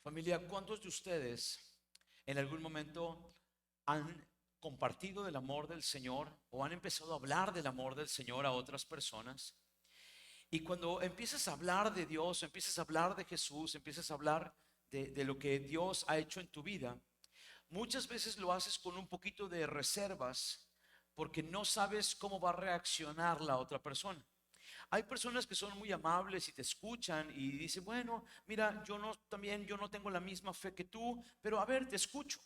Familia, ¿cuántos de ustedes en algún momento han compartido del amor del Señor o han empezado a hablar del amor del Señor a otras personas? Y cuando empiezas a hablar de Dios, empiezas a hablar de Jesús, empiezas a hablar de lo que Dios ha hecho en tu vida, muchas veces lo haces con un poquito de reservas porque no sabes cómo va a reaccionar la otra persona. Hay personas que son muy amables y te escuchan y dicen, bueno, mira, yo no tengo la misma fe que tú, pero a ver, te escucho.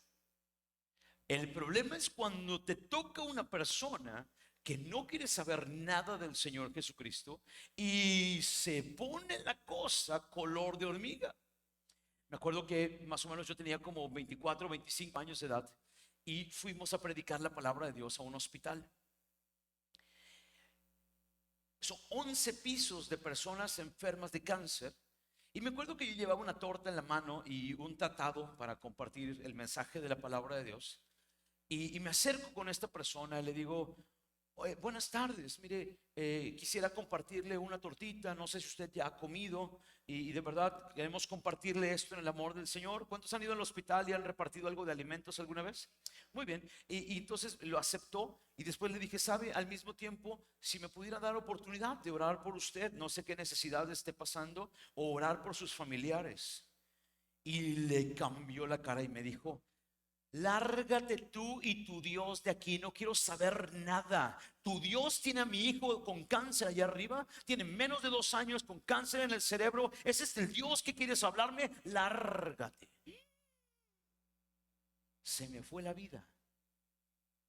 El problema es cuando te toca una persona que no quiere saber nada del Señor Jesucristo y se pone la cosa color de hormiga. Me acuerdo que más o menos yo tenía como 24 o 25 años de edad y fuimos a predicar la palabra de Dios a un hospital. Son 11 pisos de personas enfermas de cáncer. Y me acuerdo que yo llevaba una torta en la mano y un tratado para compartir el mensaje de la palabra de Dios. Y me acerco con esta persona y le digo, "Oye, buenas tardes, mire, quisiera compartirle una tortita, no sé si usted ya ha comido y de verdad queremos compartirle esto en el amor del Señor. ¿Cuántos han ido al hospital y han repartido algo de alimentos alguna vez? Muy bien, y entonces lo aceptó y después le dije, sabe, al mismo tiempo, si me pudiera dar oportunidad de orar por usted, no sé qué necesidad esté pasando, o orar por sus familiares. Y le cambió la cara y me dijo, lárgate tú y tu Dios de aquí, no quiero saber nada. Tu Dios tiene a mi hijo con cáncer allá arriba, tiene menos de 2 años con cáncer en el cerebro. Ese es el Dios que quieres hablarme, lárgate. Se me fue la vida,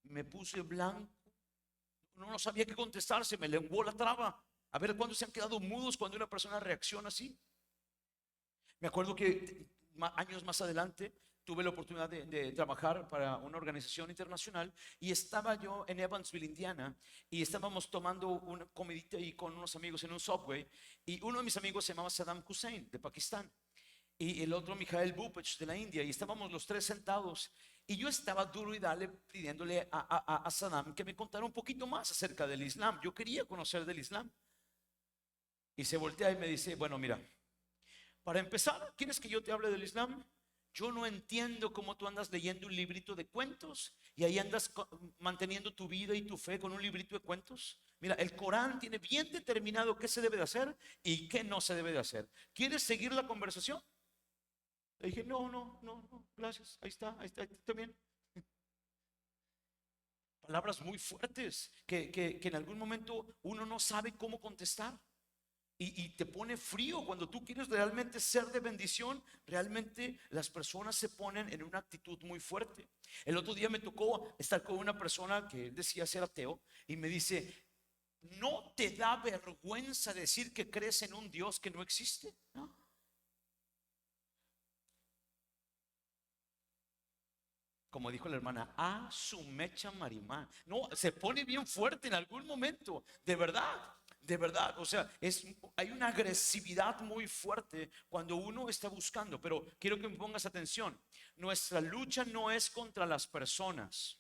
me puse blanco, no sabía qué contestar, se me lenguó la traba. A ver, ¿cuándo se han quedado mudos cuando una persona reacciona así? Me acuerdo que años más adelante tuve la oportunidad de trabajar para una organización internacional y estaba yo en Evansville, Indiana, y estábamos tomando una comidita y con unos amigos en un Subway, y uno de mis amigos se llamaba Saddam Hussein de Pakistán y el otro Mikhail Bupech de la India, y estábamos los tres sentados y yo estaba duro y dale pidiéndole a Saddam que me contara un poquito más acerca del Islam. Yo quería conocer del Islam y se voltea y me dice, bueno, mira, para empezar, ¿quieres que yo te hable del Islam? Yo no entiendo cómo tú andas leyendo un librito de cuentos y ahí andas manteniendo tu vida y tu fe con un librito de cuentos. Mira, el Corán tiene bien determinado qué se debe de hacer y qué no se debe de hacer. ¿Quieres seguir la conversación? Le dije, no, no, no, no, gracias, ahí está, está bien. Palabras muy fuertes que en algún momento uno no sabe cómo contestar. Y te pone frío cuando tú quieres realmente ser de bendición. Realmente las personas se ponen en una actitud muy fuerte. El otro día me tocó estar con una persona que decía ser ateo y me dice, ¿no te da vergüenza decir que crees en un Dios que no existe? ¿No? Como dijo la hermana, a su mecha marimá. No, se pone bien fuerte en algún momento, de verdad. De verdad, o sea, hay una agresividad muy fuerte cuando uno está buscando, pero quiero que me pongas atención. Nuestra lucha no es contra las personas.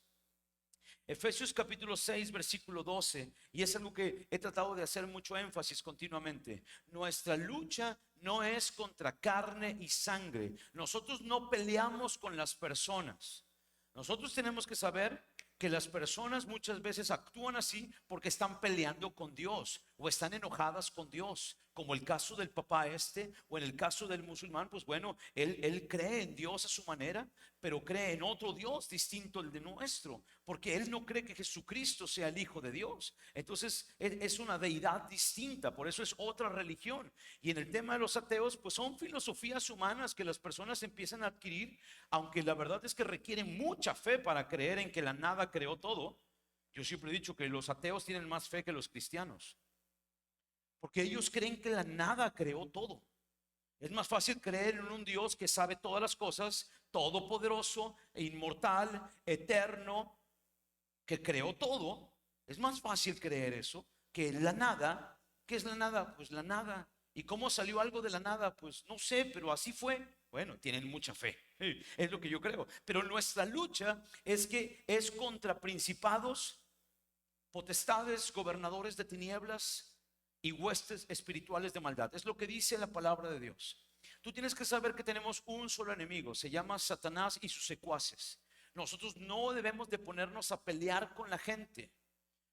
Efesios capítulo 6 versículo 12, y es algo que he tratado de hacer mucho énfasis continuamente. Nuestra lucha no es contra carne y sangre. Nosotros no peleamos con las personas. Nosotros tenemos que saber que las personas muchas veces actúan así porque están peleando con Dios o están enojadas con Dios, como el caso del papá este o en el caso del musulmán. Pues bueno, él cree en Dios a su manera, pero cree en otro Dios distinto al de nuestro, porque él no cree que Jesucristo sea el Hijo de Dios. Entonces es una deidad distinta, por eso es otra religión. Y en el tema de los ateos, pues son filosofías humanas que las personas empiezan a adquirir, aunque la verdad es que requieren mucha fe para creer en que la nada creó todo. Yo siempre he dicho que los ateos tienen más fe que los cristianos, porque ellos creen que la nada creó todo. Es más fácil creer en un Dios que sabe todas las cosas, todopoderoso, e inmortal, eterno, que creó todo. Es más fácil creer eso que la nada. ¿Qué es la nada? Pues la nada. ¿Y cómo salió algo de la nada? Pues no sé, pero así fue. Bueno, tienen mucha fe, es lo que yo creo. Pero nuestra lucha es que es contra principados, potestades, gobernadores de tinieblas y huestes espirituales de maldad. Es lo que dice la palabra de Dios. Tú tienes que saber que tenemos un solo enemigo, se llama Satanás y sus secuaces. Nosotros no debemos de ponernos a pelear con la gente.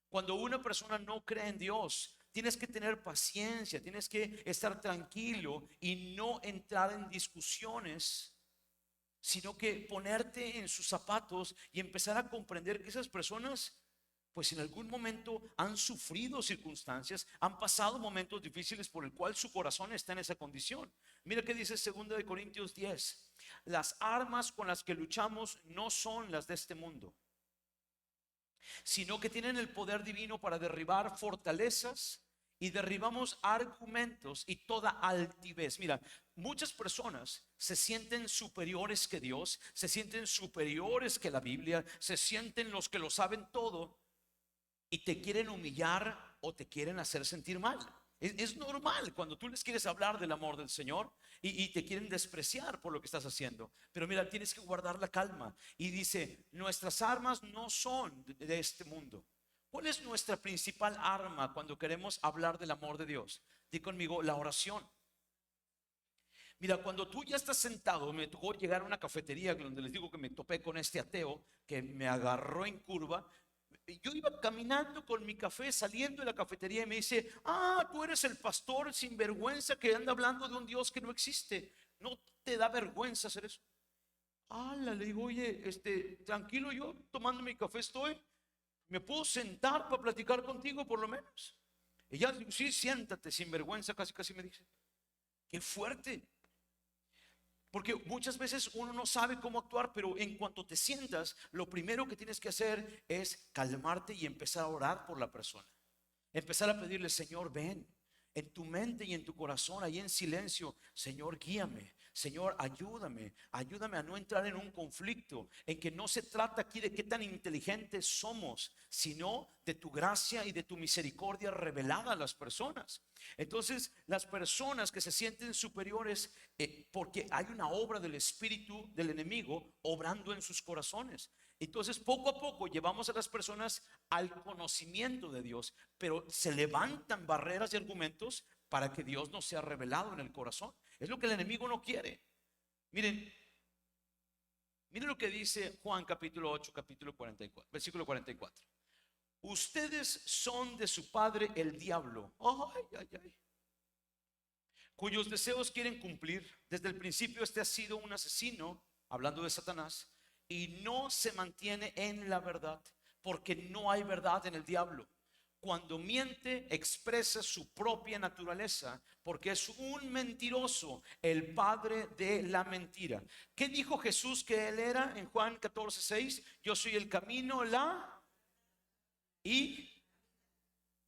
Cuando una persona no cree en Dios, tienes que tener paciencia, tienes que estar tranquilo y no entrar en discusiones, sino que ponerte en sus zapatos y empezar a comprender que esas personas, pues en algún momento han sufrido circunstancias, han pasado momentos difíciles por el cual su corazón está en esa condición. Mira que dice 2 Corintios 10: las armas con las que luchamos no son las de este mundo, sino que tienen el poder divino para derribar fortalezas, y derribamos argumentos y toda altivez. Mira, muchas personas se sienten superiores que Dios, se sienten superiores que la Biblia, se sienten los que lo saben todo y te quieren humillar o te quieren hacer sentir mal. Es normal cuando tú les quieres hablar del amor del Señor y te quieren despreciar por lo que estás haciendo. Pero mira, tienes que guardar la calma. Y dice, nuestras armas no son de este mundo. ¿Cuál es nuestra principal arma cuando queremos hablar del amor de Dios? Di conmigo, la oración. Mira, cuando tú ya estás sentado, me tocó llegar a una cafetería donde les digo que me topé con este ateo que me agarró en curva. Yo iba caminando con mi café, saliendo de la cafetería, y me dice: ah, tú eres el pastor sinvergüenza que anda hablando de un Dios que no existe. ¿No te da vergüenza hacer eso? Ah, le digo, oye, tranquilo, yo tomando mi café estoy. ¿Me puedo sentar para platicar contigo por lo menos? Y ya, sí, siéntate, sinvergüenza, casi casi me dice. Qué fuerte. Porque muchas veces uno no sabe cómo actuar, pero en cuanto te sientas, lo primero que tienes que hacer es calmarte y empezar a orar por la persona. Empezar a pedirle: Señor, ven. En tu mente y en tu corazón, ahí en silencio: Señor, guíame. Señor, ayúdame. Ayúdame a no entrar en un conflicto, en que no se trata aquí de qué tan inteligentes somos, sino de tu gracia y de tu misericordia revelada a las personas. Entonces, las personas que se sienten superiores, porque hay una obra del espíritu del enemigo obrando en sus corazones. Entonces, poco a poco llevamos a las personas al conocimiento de Dios, pero se levantan barreras y argumentos para que Dios no sea revelado en el corazón. Es lo que el enemigo no quiere. Miren, miren lo que dice Juan capítulo 8, capítulo 44, versículo 44. Ustedes son de su padre el diablo. Ay, ay, ay. Cuyos deseos quieren cumplir. Desde el principio ha sido un asesino, hablando de Satanás, y no se mantiene en la verdad, porque no hay verdad en el diablo. Cuando miente, expresa su propia naturaleza, porque es un mentiroso, el padre de la mentira. ¿Qué dijo Jesús que él era en Juan 14:6? Yo soy el camino, y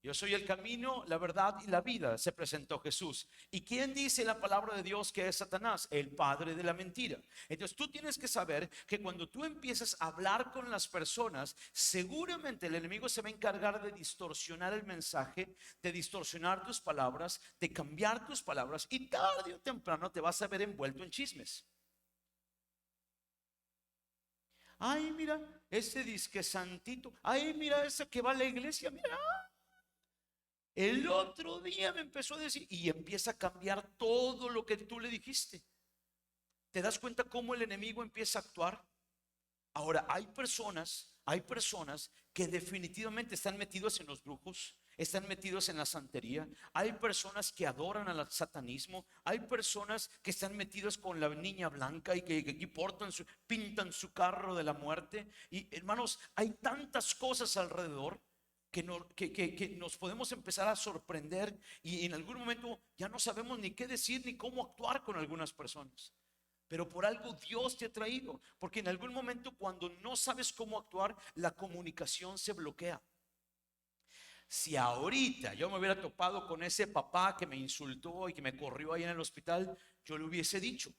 yo soy el camino, la verdad y la vida, se presentó Jesús. ¿Y quién dice la palabra de Dios que es Satanás? El padre de la mentira. Entonces tú tienes que saber que cuando tú empiezas a hablar con las personas, seguramente el enemigo se va a encargar de distorsionar el mensaje, de distorsionar tus palabras, de cambiar tus palabras, y tarde o temprano te vas a ver envuelto en chismes. Ay, mira, ese disque santito. Ay, mira, ese que va a la iglesia. Mira, el otro día me empezó a decir, y empieza a cambiar todo lo que tú le dijiste. ¿Te das cuenta cómo el enemigo empieza a actuar? Ahora, hay personas que definitivamente están metidos en los brujos, están metidos en la santería. Hay personas que adoran al satanismo. Hay personas que están metidos con la niña blanca y que pintan su carro de la muerte. Y hermanos, hay tantas cosas alrededor que nos podemos empezar a sorprender, y en algún momento ya no sabemos ni qué decir ni cómo actuar con algunas personas. Pero por algo Dios te ha traído, porque en algún momento cuando no sabes cómo actuar, la comunicación se bloquea. Si ahorita yo me hubiera topado con ese papá que me insultó y que me corrió ahí en el hospital, yo le hubiese dicho,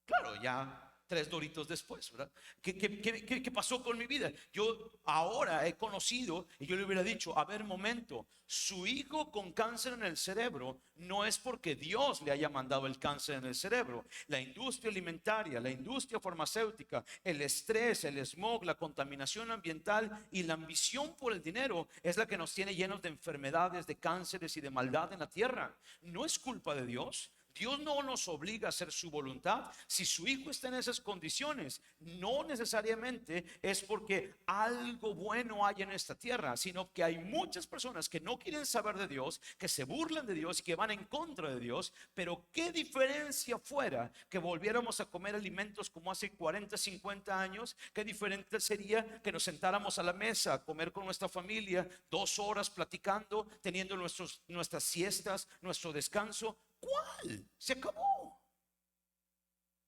claro, ya 3 doritos después, ¿verdad? ¿Qué pasó con mi vida? Yo ahora he conocido, y yo le hubiera dicho: a ver, momento, su hijo con cáncer en el cerebro no es porque Dios le haya mandado el cáncer en el cerebro. La industria alimentaria, la industria farmacéutica, el estrés, el smog, la contaminación ambiental y la ambición por el dinero es la que nos tiene llenos de enfermedades, de cánceres y de maldad en la tierra. No es culpa de Dios. Dios no nos obliga a hacer su voluntad. Si su hijo está en esas condiciones, no necesariamente es porque algo bueno hay en esta tierra, sino que hay muchas personas que no quieren saber de Dios, que se burlan de Dios y que van en contra de Dios. Pero qué diferencia fuera que volviéramos a comer alimentos como hace 40, 50 años. Qué diferente sería que nos sentáramos a la mesa a comer con nuestra familia 2 horas platicando, teniendo nuestras siestas, nuestro descanso. ¿Cuál? Se acabó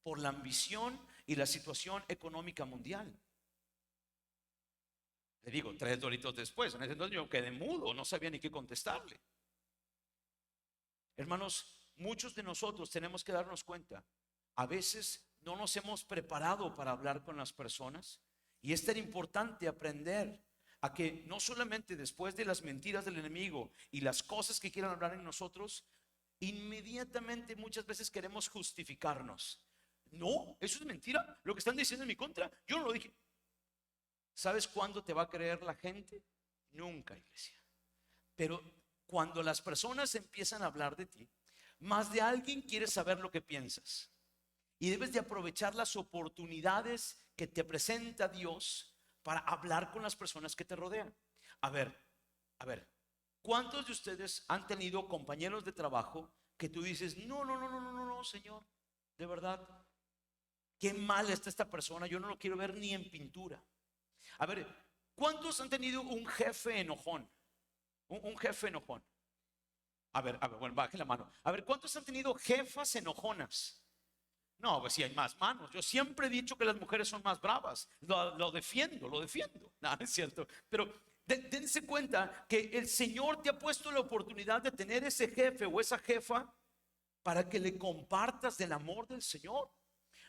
por la ambición y la situación económica mundial. Le digo, 3 doritos después, en ese entonces yo quedé mudo, no sabía ni qué contestarle. Hermanos, muchos de nosotros tenemos que darnos cuenta, a veces no nos hemos preparado para hablar con las personas, y es tan importante aprender a que no solamente después de las mentiras del enemigo y las cosas que quieran hablar en nosotros, inmediatamente muchas veces queremos justificarnos. No, eso es mentira, lo que están diciendo en mi contra, yo no lo dije. ¿Sabes cuándo te va a creer la gente? Nunca, iglesia. Pero cuando las personas empiezan a hablar de ti, más de alguien quiere saber lo que piensas. Y debes de aprovechar las oportunidades que te presenta Dios para hablar con las personas que te rodean. A ver, ¿cuántos de ustedes han tenido compañeros de trabajo que tú dices, no, no, no, no, no, no, no, señor, de verdad, qué mal está esta persona, yo no lo quiero ver ni en pintura? A ver, ¿cuántos han tenido un jefe enojón? Un jefe enojón. A ver, bueno, baje la mano. A ver, ¿cuántos han tenido jefas enojonas? No, pues sí hay más manos. Yo siempre he dicho que las mujeres son más bravas. Lo defiendo, lo defiendo. No, es cierto. Pero dense cuenta que el Señor te ha puesto la oportunidad de tener ese jefe o esa jefa para que le compartas del amor del Señor.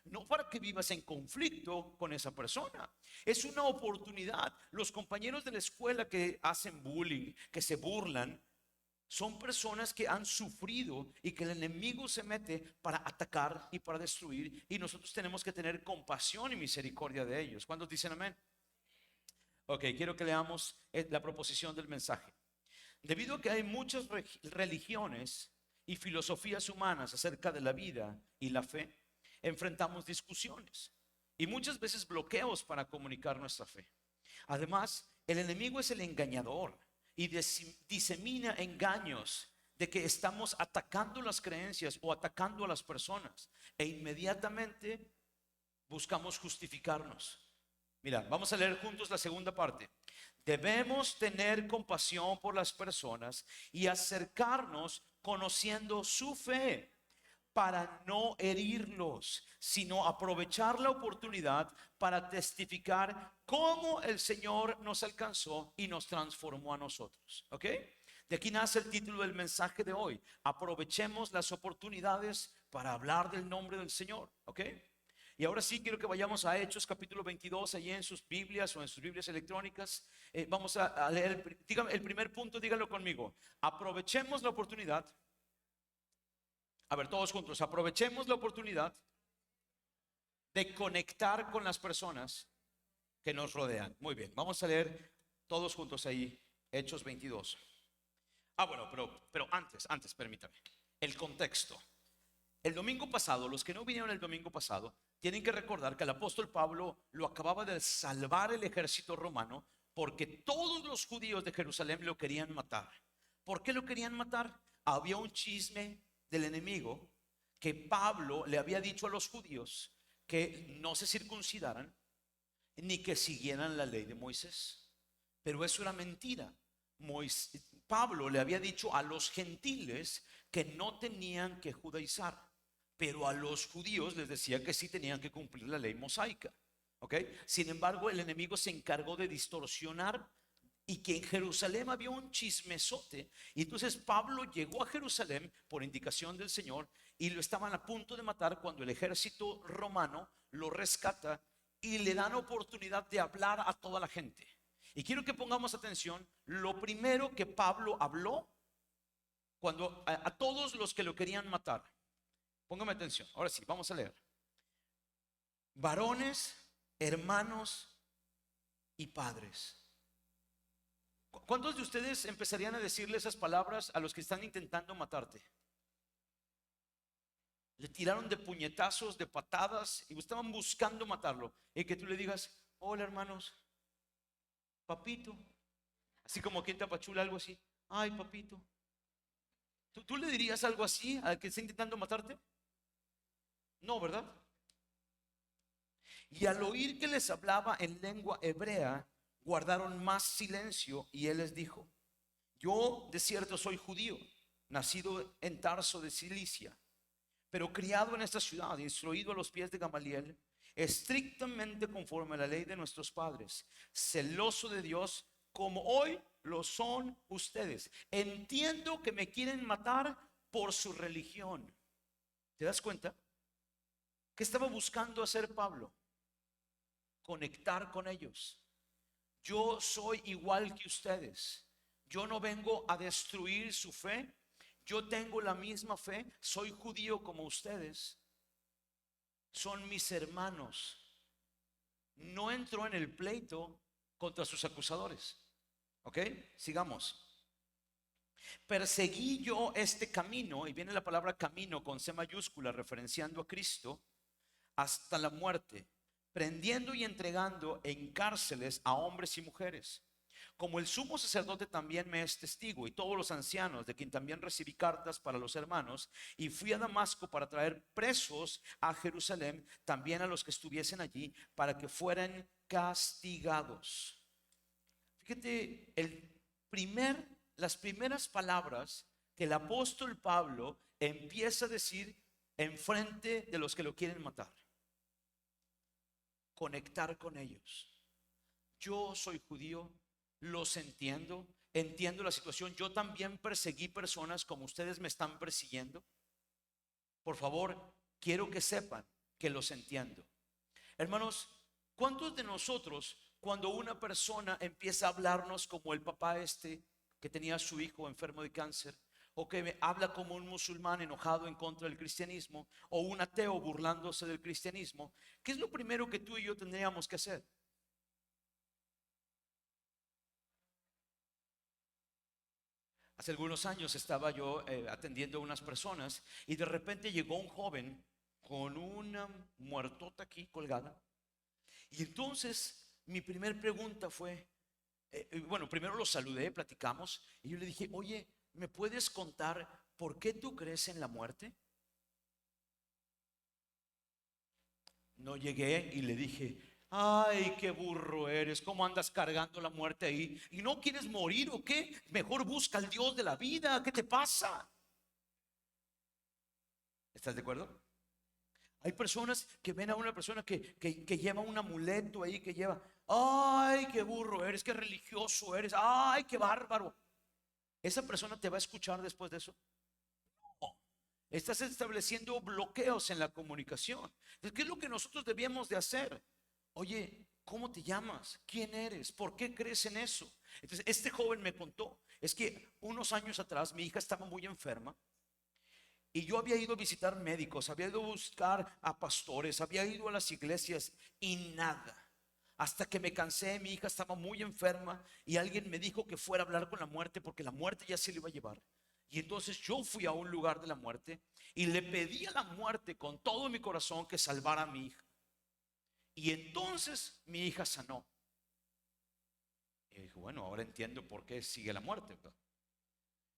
No para que vivas en conflicto con esa persona. Es una oportunidad. Los compañeros de la escuela que hacen bullying, que se burlan, son personas que han sufrido y que el enemigo se mete para atacar y para destruir, y nosotros tenemos que tener compasión y misericordia de ellos. ¿Cuántos dicen amén? Ok, quiero que leamos la proposición del mensaje. Debido a que hay muchas religiones y filosofías humanas acerca de la vida y la fe, enfrentamos discusiones y muchas veces bloqueos para comunicar nuestra fe. Además, el enemigo es el engañador y disemina engaños de que estamos atacando las creencias o atacando a las personas, e inmediatamente buscamos justificarnos. Mira, vamos a leer juntos la segunda parte. Debemos tener compasión por las personas y acercarnos conociendo su fe, para no herirlos, sino aprovechar la oportunidad para testificar cómo el Señor nos alcanzó y nos transformó a nosotros. ¿Ok? De aquí nace el título del mensaje de hoy. Aprovechemos las oportunidades para hablar del nombre del Señor. ¿Ok? Y ahora sí quiero que vayamos a Hechos capítulo 22, allí en sus Biblias o en sus Biblias electrónicas. Vamos a leer el primer punto, díganlo conmigo. Aprovechemos la oportunidad. A ver, todos juntos, aprovechemos la oportunidad de conectar con las personas que nos rodean. Muy bien, vamos a leer todos juntos ahí, Hechos 22. Bueno, pero antes, permítame, el contexto. El domingo pasado, los que no vinieron el domingo pasado, tienen que recordar que el apóstol Pablo lo acababa de salvar el ejército romano, porque todos los judíos de Jerusalén lo querían matar. ¿Por qué lo querían matar? Había un chisme del enemigo que Pablo le había dicho a los judíos que no se circuncidaran ni que siguieran la ley de Moisés. Pero eso era mentira. Pablo le había dicho a los gentiles que no tenían que judaizar, pero a los judíos les decía que sí tenían que cumplir la ley mosaica. ¿Ok? Sin embargo, el enemigo se encargó de distorsionar, y que en Jerusalén había un chismesote. Y entonces Pablo llegó a Jerusalén por indicación del Señor, y lo estaban a punto de matar cuando el ejército romano lo rescata y le dan oportunidad de hablar a toda la gente. Y quiero que pongamos atención. Lo primero que Pablo habló cuando a todos los que lo querían matar, póngame atención, ahora sí, vamos a leer. Varones, hermanos y padres. ¿Cuántos de ustedes empezarían a decirle esas palabras a los que están intentando matarte? le tiraron de puñetazos, de patadas y estaban buscando matarlo. Y que tú le digas, hola hermanos, papito, así como aquí en Tapachula, algo así, ay papito. ¿Tú le dirías algo así al que está intentando matarte? No, ¿verdad? Y al oír que les hablaba en lengua hebrea, guardaron más silencio y él les dijo, yo de cierto soy judío, nacido en Tarso de Cilicia, pero criado en esta ciudad, instruido a los pies de Gamaliel, estrictamente conforme a la ley de nuestros padres, celoso de Dios como hoy lo son ustedes. Entiendo que me quieren matar por su religión. ¿Te das cuenta? ¿Qué estaba buscando hacer Pablo? Conectar con ellos. Yo soy igual que ustedes. Yo no vengo a destruir su fe. Yo tengo la misma fe. Soy judío como ustedes. Son mis hermanos. No entró en el pleito contra sus acusadores. ¿Ok? Sigamos. Perseguí yo este camino, y viene la palabra camino con C mayúscula referenciando a Cristo, hasta la muerte, prendiendo y entregando en cárceles a hombres y mujeres. Como el sumo sacerdote también me es testigo, y todos los ancianos, de quien también recibí cartas para los hermanos, y fui a Damasco para traer presos a Jerusalén, también a los que estuviesen allí, para que fueran castigados. Fíjate, las primeras palabras que el apóstol Pablo empieza a decir en frente de los que lo quieren matar. Conectar con ellos. Yo soy judío, los entiendo, entiendo la situación. Yo también perseguí personas como ustedes me están persiguiendo. Por favor, quiero que sepan que los entiendo. Hermanos, ¿cuántos de nosotros, cuando una persona empieza a hablarnos como el papá que tenía a su hijo enfermo de cáncer, o que me habla como un musulmán enojado en contra del cristianismo, o un ateo burlándose del cristianismo, qué es lo primero que tú y yo tendríamos que hacer? Hace algunos años estaba yo atendiendo a unas personas y de repente llegó un joven con una muertota aquí colgada. Y entonces mi primer pregunta fue, bueno, primero lo saludé, platicamos y yo le dije, oye, ¿me puedes contar por qué tú crees en la muerte? No llegué y le dije, ay, qué burro eres, ¿cómo andas cargando la muerte ahí? ¿Y no quieres morir o qué? Mejor busca al Dios de la vida, ¿qué te pasa? ¿Estás de acuerdo? Hay personas que ven a una persona que lleva un amuleto ahí, que lleva, ay, qué burro eres, qué religioso eres, ay, qué bárbaro. ¿Esa persona te va a escuchar después de eso? No. Estás estableciendo bloqueos en la comunicación. Entonces, ¿qué es lo que nosotros debíamos de hacer? Oye, ¿cómo te llamas? ¿Quién eres? ¿Por qué crees en eso? Entonces, este joven me contó, es que unos años atrás mi hija estaba muy enferma. Y yo había ido a visitar médicos, había ido a buscar a pastores, había ido a las iglesias y nada. Hasta que me cansé, mi hija estaba muy enferma y alguien me dijo que fuera a hablar con la muerte porque la muerte ya se le iba a llevar. Y entonces yo fui a un lugar de la muerte y le pedí a la muerte con todo mi corazón que salvara a mi hija. Y entonces mi hija sanó. Y dije, bueno, ahora entiendo por qué sigue la muerte, ¿verdad?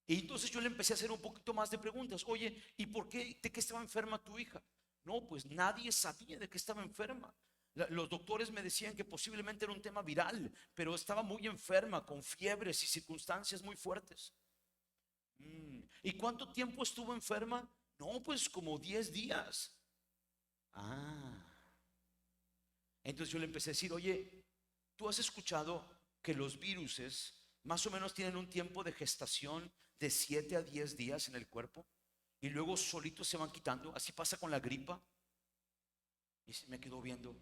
Y entonces yo le empecé a hacer un poquito más de preguntas. Oye, ¿y por qué, de qué estaba enferma tu hija? No, pues nadie sabía de qué estaba enferma. Los doctores me decían que posiblemente era un tema viral, pero estaba muy enferma, con fiebres y circunstancias muy fuertes. ¿Y cuánto tiempo estuvo enferma? No, pues como 10 días. Ah. Entonces yo le empecé a decir, oye, ¿tú has escuchado que los viruses más o menos tienen un tiempo de gestación de 7 a 10 días en el cuerpo y luego solitos se van quitando? Así pasa con la gripa. Y se me quedó viendo.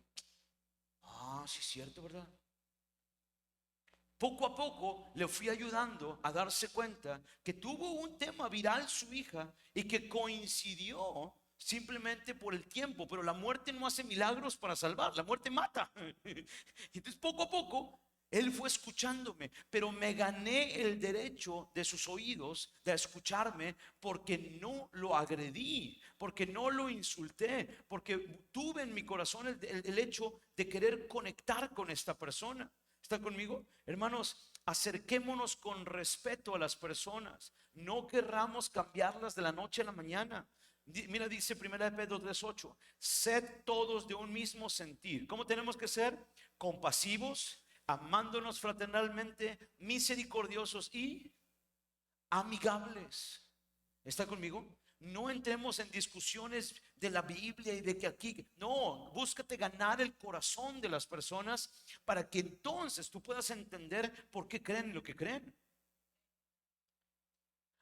Ah, sí es cierto, ¿verdad? Poco a poco le fui ayudando a darse cuenta que tuvo un tema viral su hija y que coincidió simplemente por el tiempo, pero la muerte no hace milagros para salvar, la muerte mata. Entonces poco a poco Él fue escuchándome, pero me gané el derecho de sus oídos de escucharme porque no lo agredí, porque no lo insulté, porque tuve en mi corazón el hecho de querer conectar con esta persona. ¿Está conmigo? Hermanos, acerquémonos con respeto a las personas. No querramos cambiarlas de la noche a la mañana. Mira, dice 1 Pedro 3:8, sed todos de un mismo sentir. ¿Cómo tenemos que ser? Compasivos, amándonos fraternalmente, misericordiosos y amigables. ¿Está conmigo? No entremos en discusiones de la Biblia y de que aquí, no, búscate ganar el corazón de las personas para que entonces tú puedas entender por qué creen lo que creen.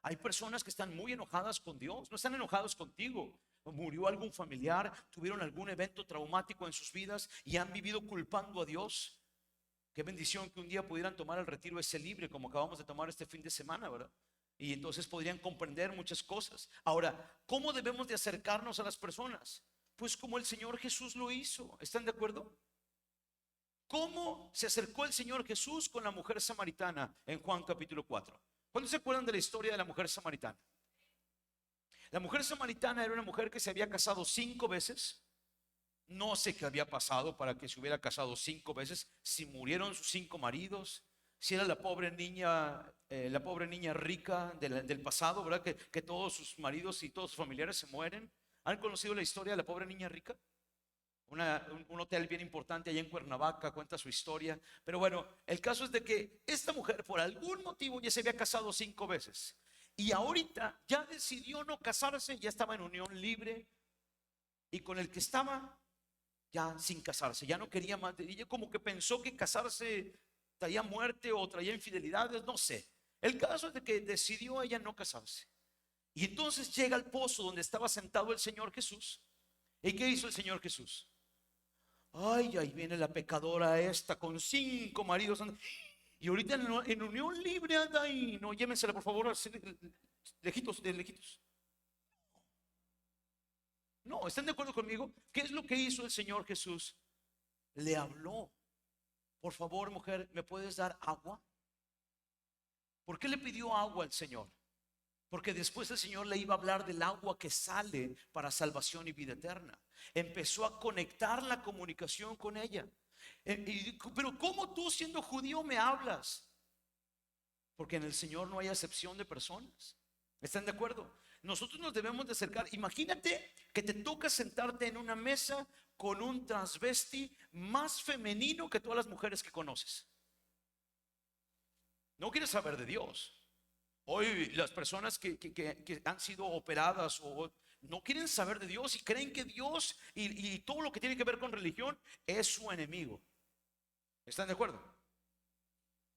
Hay personas que están muy enojadas con Dios, no están enojados contigo. Murió algún familiar, tuvieron algún evento traumático en sus vidas y han vivido culpando a Dios. Qué bendición que un día pudieran tomar el retiro ese libre como acabamos de tomar este fin de semana, ¿verdad? Y entonces podrían comprender muchas cosas. Ahora, ¿cómo debemos de acercarnos a las personas? Pues como el Señor Jesús lo hizo. ¿Están de acuerdo? ¿Cómo se acercó el Señor Jesús con la mujer samaritana en Juan capítulo 4? ¿Cuándo se acuerdan de la historia de la mujer samaritana? La mujer samaritana era una mujer que se había casado 5 veces. No sé qué había pasado para que se hubiera casado 5 veces, si murieron sus 5 maridos, si era la pobre niña rica del pasado, ¿verdad? Que todos sus maridos y todos sus familiares se mueren. ¿Han conocido la historia de la pobre niña rica? Un hotel bien importante allá en Cuernavaca cuenta su historia. Pero bueno, el caso es de que esta mujer por algún motivo ya se había casado 5 veces. Y ahorita ya decidió no casarse, ya estaba en unión libre. Y con el que estaba ya sin casarse, ya no quería más. Ella como que pensó que casarse traía muerte o traía infidelidades, no sé. El caso es de que decidió ella no casarse. Y entonces llega al pozo donde estaba sentado el Señor Jesús. ¿Y qué hizo el Señor Jesús? Ay, ahí viene la pecadora esta con 5 maridos. Y ahorita en unión libre anda ahí. No, llévensela por favor, lejitos, de lejitos. No, ¿están de acuerdo conmigo? ¿Qué es lo que hizo el Señor Jesús? Le habló. Por favor, mujer, ¿me puedes dar agua? ¿Por qué le pidió agua al Señor? Porque después el Señor le iba a hablar del agua que sale para salvación y vida eterna. Empezó a conectar la comunicación con ella. Pero ¿cómo tú siendo judío me hablas? Porque en el Señor no hay acepción de personas. ¿Están de acuerdo? Nosotros nos debemos de acercar. Imagínate que te toca sentarte en una mesa con un transvesti más femenino que todas las mujeres que conoces. No quieres saber de Dios. Hoy las personas que han sido operadas o no quieren saber de Dios y creen que Dios y todo lo que tiene que ver con religión es su enemigo. ¿Están de acuerdo?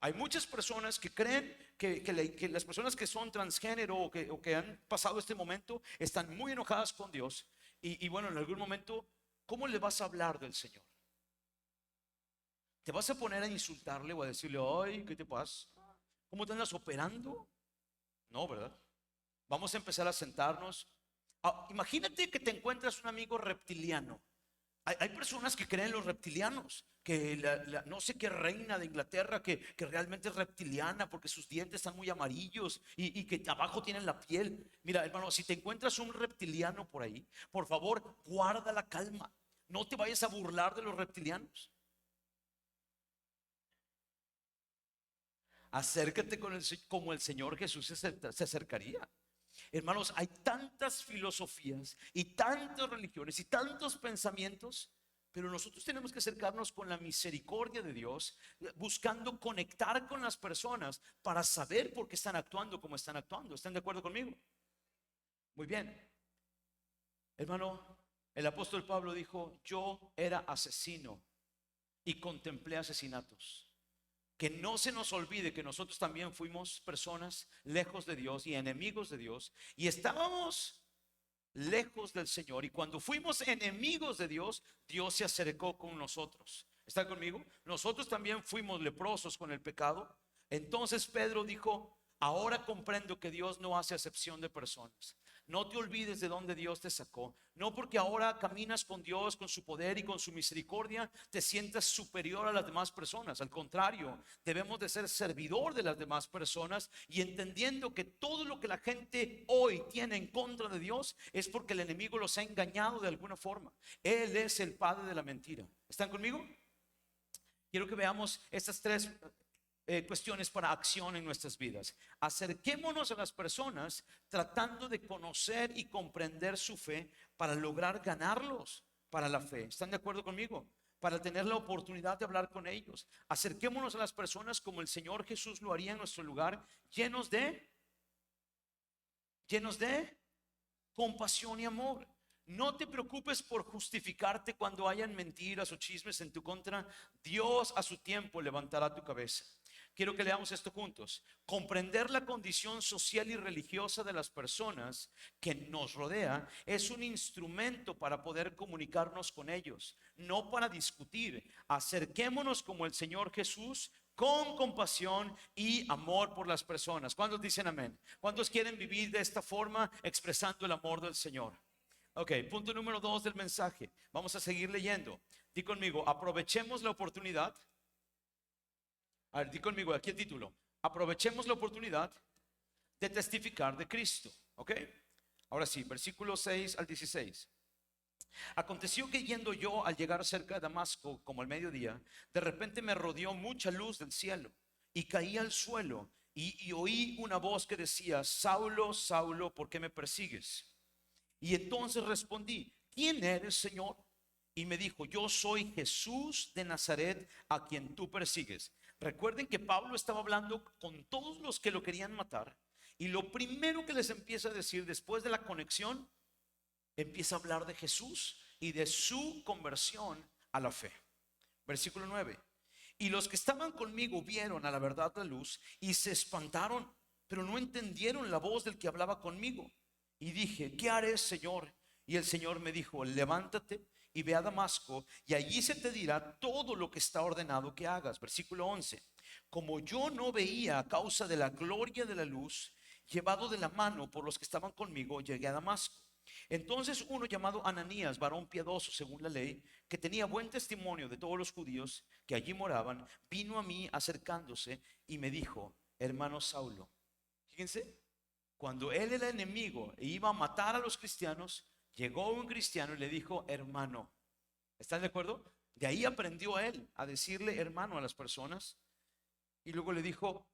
Hay muchas personas que creen que las personas que son transgénero o que han pasado este momento están muy enojadas con Dios. Y bueno, en algún momento, ¿cómo le vas a hablar del Señor? ¿Te vas a poner a insultarle o a decirle, ay, ¿qué te pasa? ¿Cómo te andas operando? No, ¿verdad? Vamos a empezar a sentarnos. Imagínate que te encuentras un amigo reptiliano. Hay personas que creen en los reptilianos, que no sé qué reina de Inglaterra que realmente es reptiliana porque sus dientes están muy amarillos y que abajo tienen la piel. Mira, hermano, si te encuentras un reptiliano por ahí, por favor, guarda la calma. No te vayas a burlar de los reptilianos. Acércate como el Señor Jesús se acercaría. Hermanos, hay tantas filosofías y tantas religiones y tantos pensamientos, pero nosotros tenemos que acercarnos con la misericordia de Dios, buscando conectar con las personas para saber por qué están actuando como están actuando. ¿Están de acuerdo conmigo? Muy bien. Hermano, el apóstol Pablo dijo, yo era asesino y contemplé asesinatos. Que no se nos olvide que nosotros también fuimos personas lejos de Dios y enemigos de Dios. Y estábamos lejos del Señor. Y cuando fuimos enemigos de Dios, Dios se acercó con nosotros. ¿Está conmigo? Nosotros también fuimos leprosos con el pecado. Entonces Pedro dijo, ahora comprendo que Dios no hace acepción de personas. No te olvides de donde Dios te sacó. No porque ahora caminas con Dios, con su poder y con su misericordia, te sientas superior a las demás personas. Al contrario, debemos de ser servidor de las demás personas y entendiendo que todo lo que la gente hoy tiene en contra de Dios es porque el enemigo los ha engañado de alguna forma. Él es el padre de la mentira. ¿Están conmigo? Quiero que veamos estas tres cuestiones para acción en nuestras vidas. Acerquémonos a las personas tratando de conocer y comprender su fe para lograr ganarlos para la fe. ¿Están de acuerdo conmigo? Para tener la oportunidad de hablar con ellos. Acerquémonos a las personas como el Señor Jesús lo haría en nuestro lugar, llenos de compasión y amor. No te preocupes por justificarte cuando hayan mentiras o chismes en tu contra. Dios a su tiempo levantará tu cabeza. Quiero que leamos esto juntos. Comprender la condición social y religiosa de las personas que nos rodea es un instrumento para poder comunicarnos con ellos, no para discutir. Acerquémonos como el Señor Jesús, con compasión y amor por las personas. ¿Cuántos dicen amén? ¿Cuántos quieren vivir de esta forma expresando el amor del Señor? Ok, punto número 2 del mensaje. Vamos a seguir leyendo. Di conmigo, aprovechemos la oportunidad. A ver, di conmigo, aquí el título. Aprovechemos la oportunidad de testificar de Cristo. Ok, ahora sí, versículos 6 al 16. Aconteció que yendo yo al llegar cerca de Damasco, como al mediodía, de repente me rodeó mucha luz del cielo y caí al suelo y oí una voz que decía: Saulo, Saulo, ¿por qué me persigues? Y entonces respondí: ¿quién eres, Señor? Y me dijo: yo soy Jesús de Nazaret, a quien tú persigues. Recuerden que Pablo estaba hablando con todos los que lo querían matar, y lo primero que les empieza a decir después de la conexión, empieza a hablar de Jesús y de su conversión a la fe. Versículo 9. Y los que estaban conmigo vieron a la verdad la luz y se espantaron, pero no entendieron la voz del que hablaba conmigo. Y dije: ¿qué haré, Señor? Y el Señor me dijo: levántate y ve a Damasco, y allí se te dirá todo lo que está ordenado que hagas. Versículo 11. Como yo no veía a causa de la gloria de la luz, llevado de la mano por los que estaban conmigo, llegué a Damasco. Entonces uno llamado Ananías, varón piadoso según la ley, que tenía buen testimonio de todos los judíos que allí moraban, vino a mí acercándose y me dijo: hermano Saulo. Fíjense, cuando él era enemigo e iba a matar a los cristianos, llegó un cristiano y le dijo: hermano. ¿Están de acuerdo? De ahí aprendió él a decirle hermano a las personas. Y luego le dijo: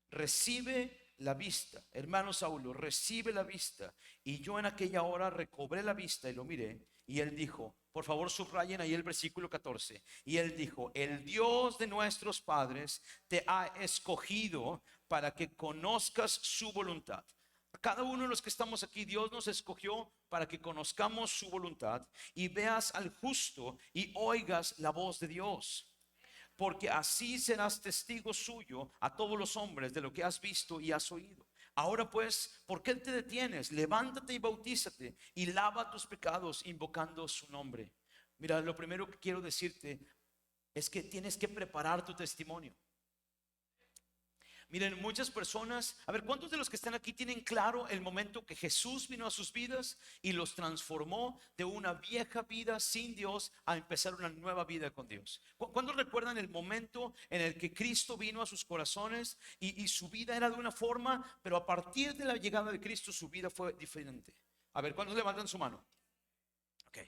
recibe la vista, hermano Saulo, recibe la vista. Y yo en aquella hora recobré la vista y lo miré. Y él dijo, por favor subrayen ahí el versículo 14. Y él dijo: el Dios de nuestros padres te ha escogido para que conozcas su voluntad. Cada uno de los que estamos aquí, Dios nos escogió para que conozcamos su voluntad y veas al justo y oigas la voz de Dios. Porque así serás testigo suyo a todos los hombres de lo que has visto y has oído. Ahora pues, ¿por qué te detienes? Levántate y bautízate y lava tus pecados invocando su nombre. Mira, lo primero que quiero decirte es que tienes que preparar tu testimonio. Miren, muchas personas, a ver, ¿cuántos de los que están aquí tienen claro el momento que Jesús vino a sus vidas y los transformó de una vieja vida sin Dios a empezar una nueva vida con Dios? ¿Cuántos recuerdan el momento en el que Cristo vino a sus corazones y su vida era de una forma, pero a partir de la llegada de Cristo su vida fue diferente? A ver, ¿cuántos levantan su mano? Ok,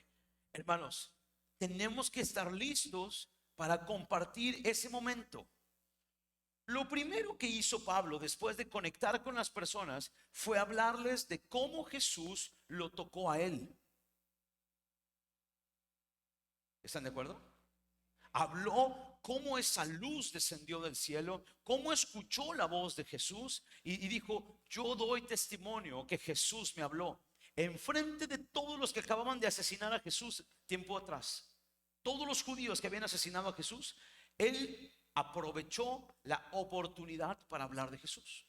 hermanos, tenemos que estar listos para compartir ese momento. Lo primero que hizo Pablo después de conectar con las personas fue hablarles de cómo Jesús lo tocó a él. ¿Están de acuerdo? Habló cómo esa luz descendió del cielo, cómo escuchó la voz de Jesús y dijo: yo doy testimonio que Jesús me habló. Enfrente de todos los que acababan de asesinar a Jesús tiempo atrás, todos los judíos que habían asesinado a Jesús, él aprovechó la oportunidad para hablar de Jesús.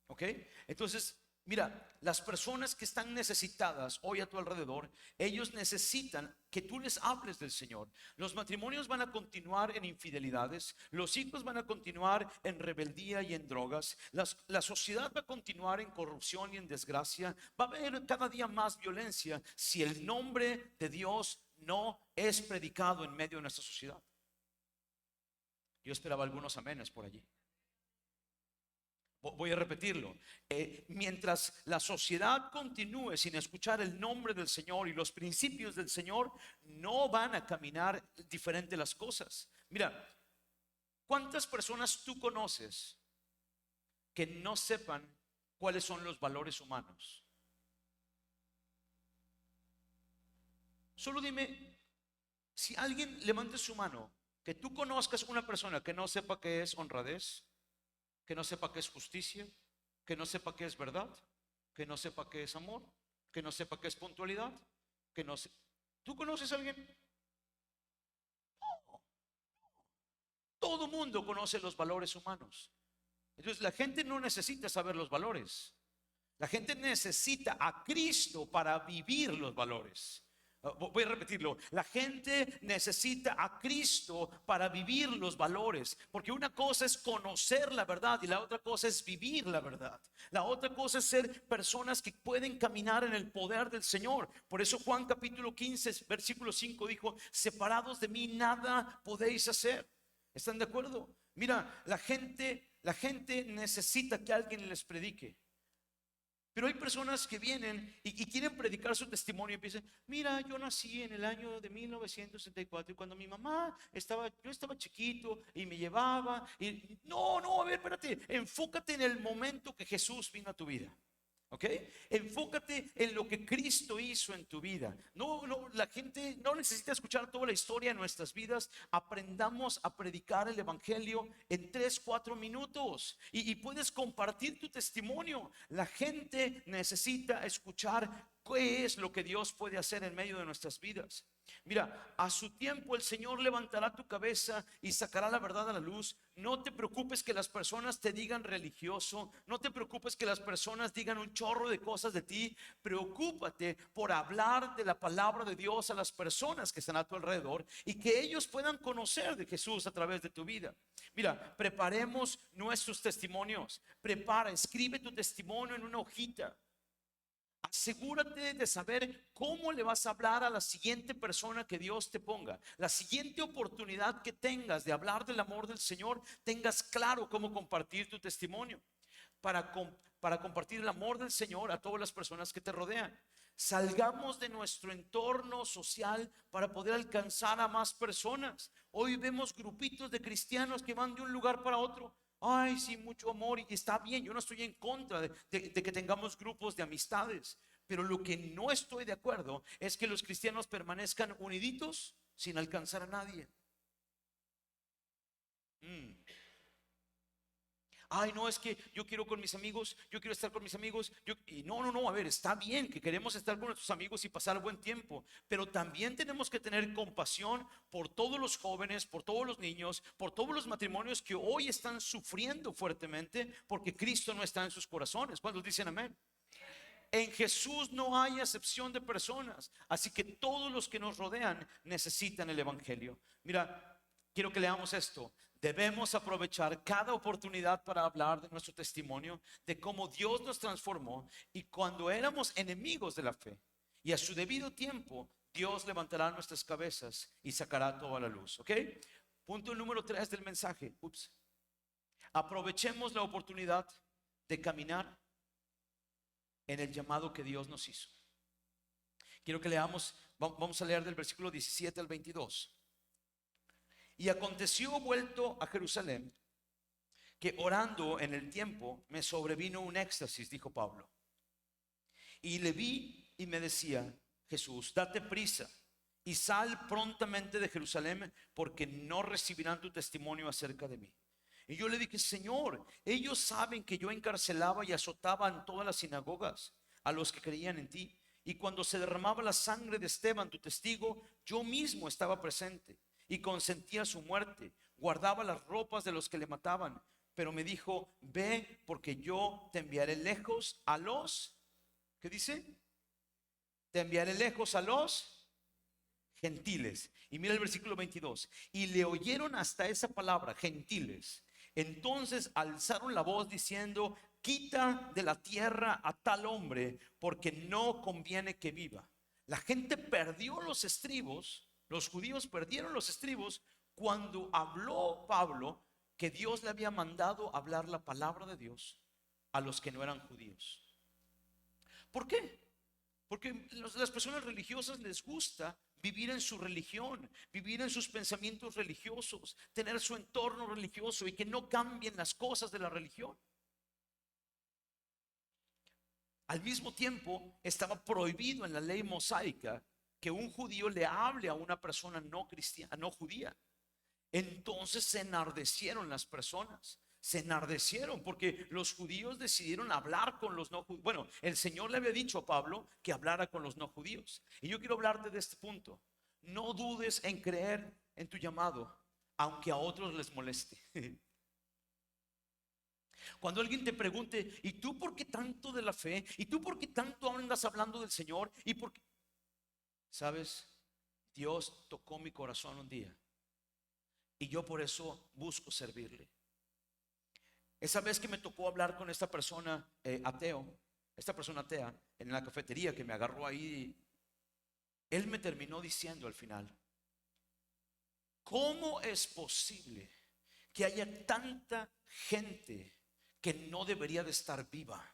¿Ok? Entonces, Mira, las personas que están necesitadas hoy a tu alrededor, ellos necesitan que tú les hables del Señor. Los matrimonios van a continuar en infidelidades, los hijos van a continuar en rebeldía y en drogas, la sociedad va a continuar en corrupción y en desgracia, va a haber cada día más violencia si el nombre de Dios no es predicado en medio de nuestra sociedad. Yo esperaba algunos amenes por allí. Voy a repetirlo. Mientras la sociedad continúe sin escuchar el nombre del Señor y los principios del Señor, no van a caminar diferente las cosas. Mira, ¿cuántas personas tú conoces que no sepan cuáles son los valores humanos? Solo dime, si alguien levante su mano, que tú conozcas una persona que no sepa qué es honradez, que no sepa qué es justicia, que no sepa qué es verdad, que no sepa qué es amor, que no sepa qué es puntualidad, que no se... ¿Tú conoces a alguien? No. Todo mundo conoce los valores humanos. Entonces la gente no necesita saber los valores. La gente necesita a Cristo para vivir los valores. Voy a repetirlo. La gente necesita a Cristo para vivir los valores. Porque una cosa es conocer la verdad y la otra cosa es vivir la verdad. La otra cosa es ser personas que pueden caminar en el poder del Señor. Por eso Juan capítulo 15 versículo 5 dijo: separados de mí nada podéis hacer. ¿Están de acuerdo? Mira, la gente necesita que alguien les predique. Pero hay personas que vienen y quieren predicar su testimonio y empiezan: mira, yo nací en el año de 1964 y cuando mi mamá yo estaba chiquito y me llevaba y no, a ver, espérate, enfócate en el momento que Jesús vino a tu vida. ¿Ok? Enfócate en lo que Cristo hizo en tu vida. La gente no necesita escuchar toda la historia de nuestras vidas. Aprendamos a predicar el evangelio en 3, 4 minutos y puedes compartir tu testimonio. La gente necesita escuchar qué es lo que Dios puede hacer en medio de nuestras vidas. Mira, a su tiempo el Señor levantará tu cabeza y sacará la verdad a la luz. No te preocupes que las personas te digan religioso. No te preocupes que las personas digan un chorro de cosas de ti. Preocúpate por hablar de la palabra de Dios a las personas que están a tu alrededor y que ellos puedan conocer de Jesús a través de tu vida. Mira, preparemos nuestros testimonios. Escribe tu testimonio en una hojita. Asegúrate de saber cómo le vas a hablar a la siguiente persona que Dios te ponga. La siguiente oportunidad que tengas de hablar del amor del Señor, tengas claro cómo compartir tu testimonio para compartir el amor del Señor a todas las personas que te rodean. Salgamos de nuestro entorno social para poder alcanzar a más personas. Hoy vemos grupitos de cristianos que van de un lugar para otro. Ay, sí, mucho amor y está bien. Yo no estoy en contra de que tengamos grupos de amistades, pero lo que no estoy de acuerdo es que los cristianos permanezcan uniditos sin alcanzar a nadie. Ay, no, es que yo quiero con mis amigos, yo quiero estar con mis amigos. Y no, a ver, está bien que queremos estar con nuestros amigos y pasar buen tiempo, pero también tenemos que tener compasión por todos los jóvenes, por todos los niños, por todos los matrimonios que hoy están sufriendo fuertemente porque Cristo no está en sus corazones. ¿Cuántos dicen amén? En Jesús no hay acepción de personas, así que todos los que nos rodean necesitan el evangelio. Mira, quiero que leamos esto. Debemos aprovechar cada oportunidad para hablar de nuestro testimonio, de cómo Dios nos transformó y cuando éramos enemigos de la fe. Y a su debido tiempo, Dios levantará nuestras cabezas y sacará todo a la luz. ¿Ok? Punto número 3 del mensaje. Aprovechemos la oportunidad de caminar en el llamado que Dios nos hizo. Quiero que leamos, vamos a leer del versículo 17 al 22. Y aconteció vuelto a Jerusalén, que orando en el tiempo me sobrevino un éxtasis, dijo Pablo. Y le vi y me decía: Jesús, date prisa y sal prontamente de Jerusalén, porque no recibirán tu testimonio acerca de mí. Y yo le dije: Señor, ellos saben que yo encarcelaba y azotaba en todas las sinagogas a los que creían en ti. Y cuando se derramaba la sangre de Esteban, tu testigo, yo mismo estaba presente y consentía su muerte, guardaba las ropas de los que le mataban. pero me dijo, ve porque yo te enviaré lejos a los, ¿qué dice? Te enviaré lejos a los gentiles. Y mira el versículo 22. Y le oyeron hasta esa palabra, gentiles. Entonces alzaron la voz diciendo, quita de la tierra a tal hombre, porque no conviene que viva. La gente perdió los estribos, los judíos perdieron los estribos cuando habló Pablo que Dios le había mandado hablar la palabra de Dios a los que no eran judíos. ¿Por qué? Porque las personas religiosas les gusta vivir en su religión, vivir en sus pensamientos religiosos, tener su entorno religioso y que no cambien las cosas de la religión. Al mismo tiempo, estaba prohibido en la ley mosaica que un judío le hable a una persona no cristiana, no judía. Entonces se enardecieron las personas. Se enardecieron porque los judíos decidieron hablar con los no judíos. Bueno, el Señor le había dicho a Pablo que hablara con los no judíos. Y yo quiero hablarte de este punto. No dudes en creer en tu llamado, aunque a otros les moleste. Cuando alguien te pregunte, ¿y tú por qué tanto de la fe? ¿Y tú por qué tanto andas hablando del Señor? ¿Y por qué? ¿Sabes? Dios tocó mi corazón un día y yo por eso busco servirle. Esa vez que me tocó hablar con esta persona esta persona atea, en la cafetería que me agarró ahí, él me terminó diciendo al final, ¿cómo es posible que haya tanta gente que no debería de estar viva?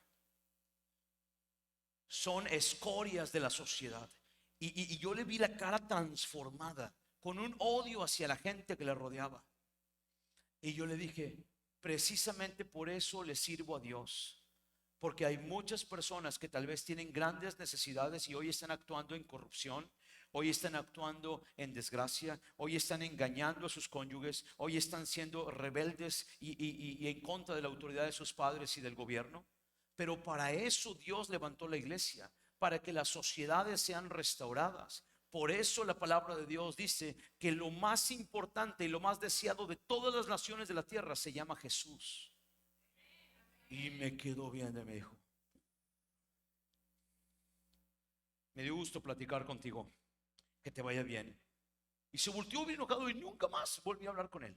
Son escorias de la sociedad. Y yo le vi la cara transformada, con un odio hacia la gente que le rodeaba. Y yo le dije, precisamente por eso le sirvo a Dios. Porque hay muchas personas que tal vez tienen grandes necesidades y hoy están actuando en corrupción, hoy están actuando en desgracia, hoy están engañando a sus cónyuges, hoy están siendo rebeldes y en contra de la autoridad de sus padres y del gobierno. Pero para eso Dios levantó la iglesia, para que las sociedades sean restauradas. Por eso la palabra de Dios dice que lo más importante y lo más deseado de todas las naciones de la tierra se llama Jesús. Y me quedó bien, me dijo, me dio gusto platicar contigo, que te vaya bien. Y se volteó bien enojado y nunca más volví a hablar con él.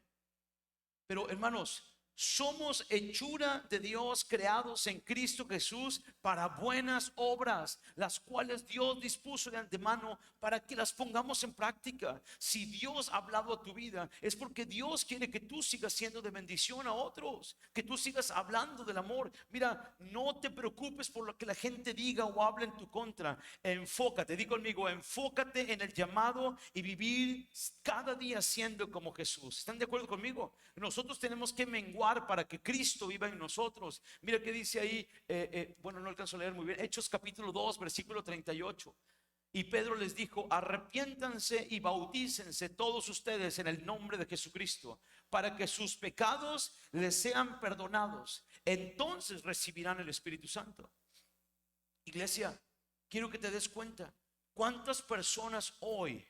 Pero hermanos, somos hechura de Dios, creados en Cristo Jesús para buenas obras, las cuales Dios dispuso de antemano para que las pongamos en práctica. Si Dios ha hablado a tu vida, es porque Dios quiere que tú sigas siendo de bendición a otros, que tú sigas hablando del amor. Mira, no te preocupes por lo que la gente diga o hable en tu contra. Enfócate, di conmigo, enfócate en el llamado y vivir cada día siendo como Jesús. ¿Están de acuerdo conmigo? Nosotros tenemos que menguar para que Cristo viva en nosotros. Mira que dice ahí, bueno, no alcanzo a leer muy bien, Hechos capítulo 2 versículo 38. Y Pedro les dijo, arrepiéntanse y bautícense todos ustedes en el nombre de Jesucristo, para que sus pecados les sean perdonados. Entonces recibirán el Espíritu Santo. Iglesia, quiero que te des cuenta cuántas personas hoy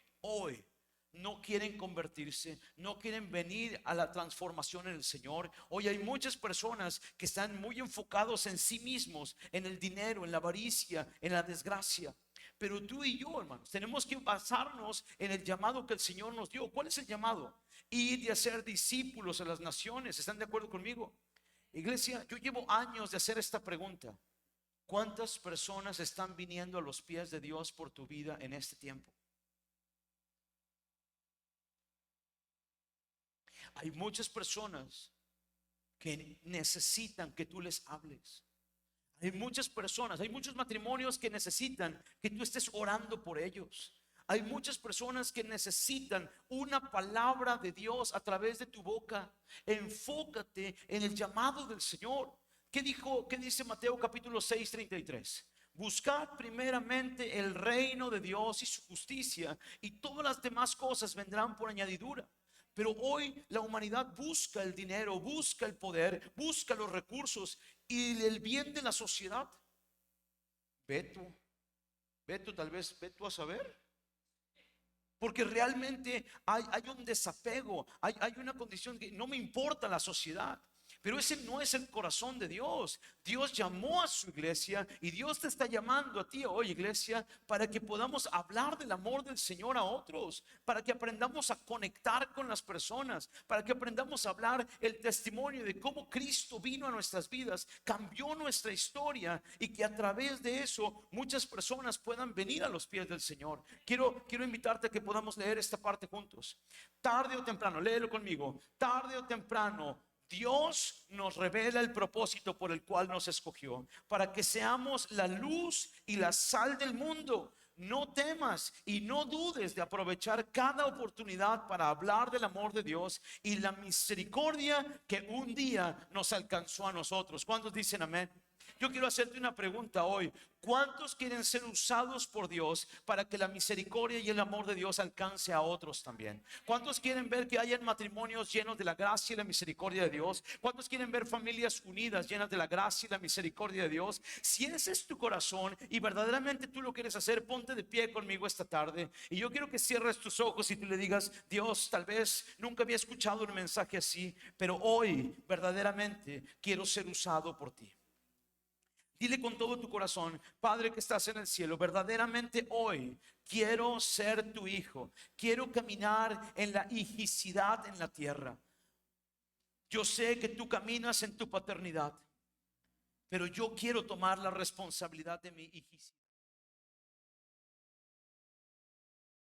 no quieren convertirse, no quieren venir a la transformación en el Señor. Hoy hay muchas personas que están muy enfocados en sí mismos, en el dinero, en la avaricia, en la desgracia. Pero tú y yo, hermanos, tenemos que basarnos en el llamado que el Señor nos dio. ¿Cuál es el llamado? Ir y hacer discípulos a las naciones. ¿Están de acuerdo conmigo? Iglesia, yo llevo años de hacer esta pregunta. ¿Cuántas personas están viniendo a los pies de Dios por tu vida en este tiempo? Hay muchas personas que necesitan que tú les hables. Hay muchas personas, hay muchos matrimonios que necesitan que tú estés orando por ellos. Hay muchas personas que necesitan una palabra de Dios a través de tu boca. Enfócate en el llamado del Señor. ¿Qué dice Mateo capítulo 6:33? Buscad primeramente el reino de Dios y su justicia, y todas las demás cosas vendrán por añadidura. Pero hoy la humanidad busca el dinero, busca el poder, busca los recursos y el bien de la sociedad. Ve tú, tal vez, ve tú a saber. Porque realmente hay un desapego, hay una condición que no me importa la sociedad. Pero ese no es el corazón de Dios. Dios llamó a su iglesia y Dios te está llamando a ti hoy, iglesia, para que podamos hablar del amor del Señor a otros, para que aprendamos a conectar con las personas, para que aprendamos a hablar el testimonio de cómo Cristo vino a nuestras vidas, cambió nuestra historia y que a través de eso muchas personas puedan venir a los pies del Señor. Quiero invitarte a que podamos leer esta parte juntos. Tarde o temprano, léelo conmigo. Tarde o temprano, Dios nos revela el propósito por el cual nos escogió, para que seamos la luz y la sal del mundo. No temas y no dudes de aprovechar cada oportunidad para hablar del amor de Dios y la misericordia que un día nos alcanzó a nosotros. ¿Cuántos dicen amén? Yo quiero hacerte una pregunta hoy. ¿Cuántos quieren ser usados por Dios para que la misericordia y el amor de Dios alcance a otros también? ¿Cuántos quieren ver que hayan matrimonios llenos de la gracia y la misericordia de Dios? ¿Cuántos quieren ver familias unidas llenas de la gracia y la misericordia de Dios? Si ese es tu corazón y verdaderamente tú lo quieres hacer, ponte de pie conmigo esta tarde y yo quiero que cierres tus ojos y tú le digas: Dios, tal vez nunca había escuchado un mensaje así, pero hoy verdaderamente quiero ser usado por ti. Dile con todo tu corazón: Padre que estás en el cielo, verdaderamente hoy quiero ser tu hijo. Quiero caminar en la hijicidad en la tierra. Yo sé que tú caminas en tu paternidad, pero yo quiero tomar la responsabilidad de mi hijicidad.